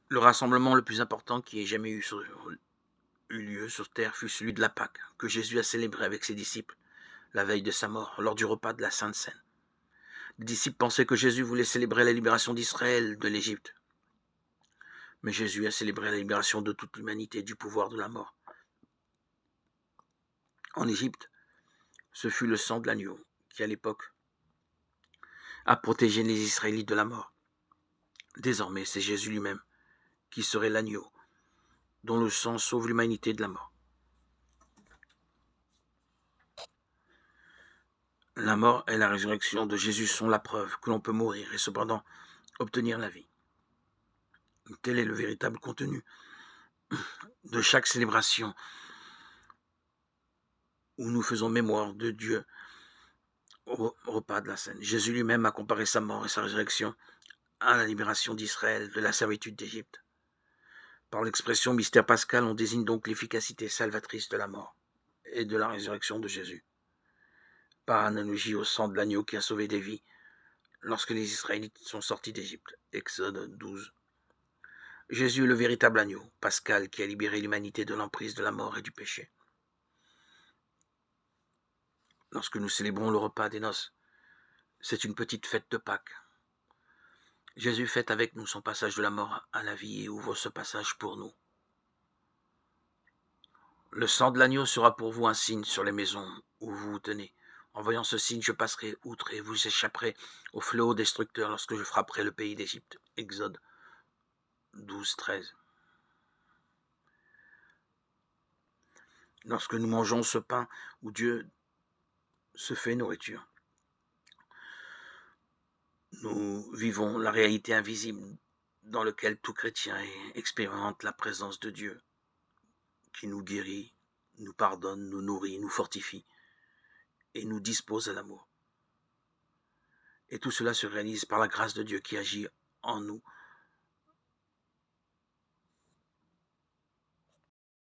Le rassemblement le plus important qui ait jamais eu lieu sur terre fut celui de la Pâque, que Jésus a célébré avec ses disciples la veille de sa mort, lors du repas de la Sainte Seine. Les disciples pensaient que Jésus voulait célébrer la libération d'Israël de l'Égypte. Mais Jésus a célébré la libération de toute l'humanité du pouvoir de la mort. En Égypte, ce fut le sang de l'agneau qui, à l'époque, a protégé les Israélites de la mort. Désormais, c'est Jésus lui-même qui serait l'agneau, dont le sang sauve l'humanité de la mort. La mort et la résurrection de Jésus sont la preuve que l'on peut mourir et cependant obtenir la vie. Tel est le véritable contenu de chaque célébration où nous faisons mémoire de Dieu au repas de la Seine. Jésus lui-même a comparé sa mort et sa résurrection à la libération d'Israël de la servitude d'Égypte. Par l'expression mystère pascal, on désigne donc l'efficacité salvatrice de la mort et de la résurrection de Jésus. Par analogie au sang de l'agneau qui a sauvé des vies lorsque les Israélites sont sortis d'Égypte. Exode 12. Jésus est le véritable agneau pascal qui a libéré l'humanité de l'emprise de la mort et du péché. Lorsque nous célébrons le repas des noces, c'est une petite fête de Pâques. Jésus fête avec nous son passage de la mort à la vie et ouvre ce passage pour nous. Le sang de l'agneau sera pour vous un signe sur les maisons où vous vous tenez. En voyant ce signe, je passerai outre et vous échapperez au fléau destructeur lorsque je frapperai le pays d'Égypte. Exode 12, 13. Lorsque nous mangeons ce pain où Dieu se fait nourriture, nous vivons la réalité invisible dans laquelle tout chrétien expérimente la présence de Dieu qui nous guérit, nous pardonne, nous nourrit, nous fortifie et nous dispose à l'amour. Et tout cela se réalise par la grâce de Dieu qui agit en nous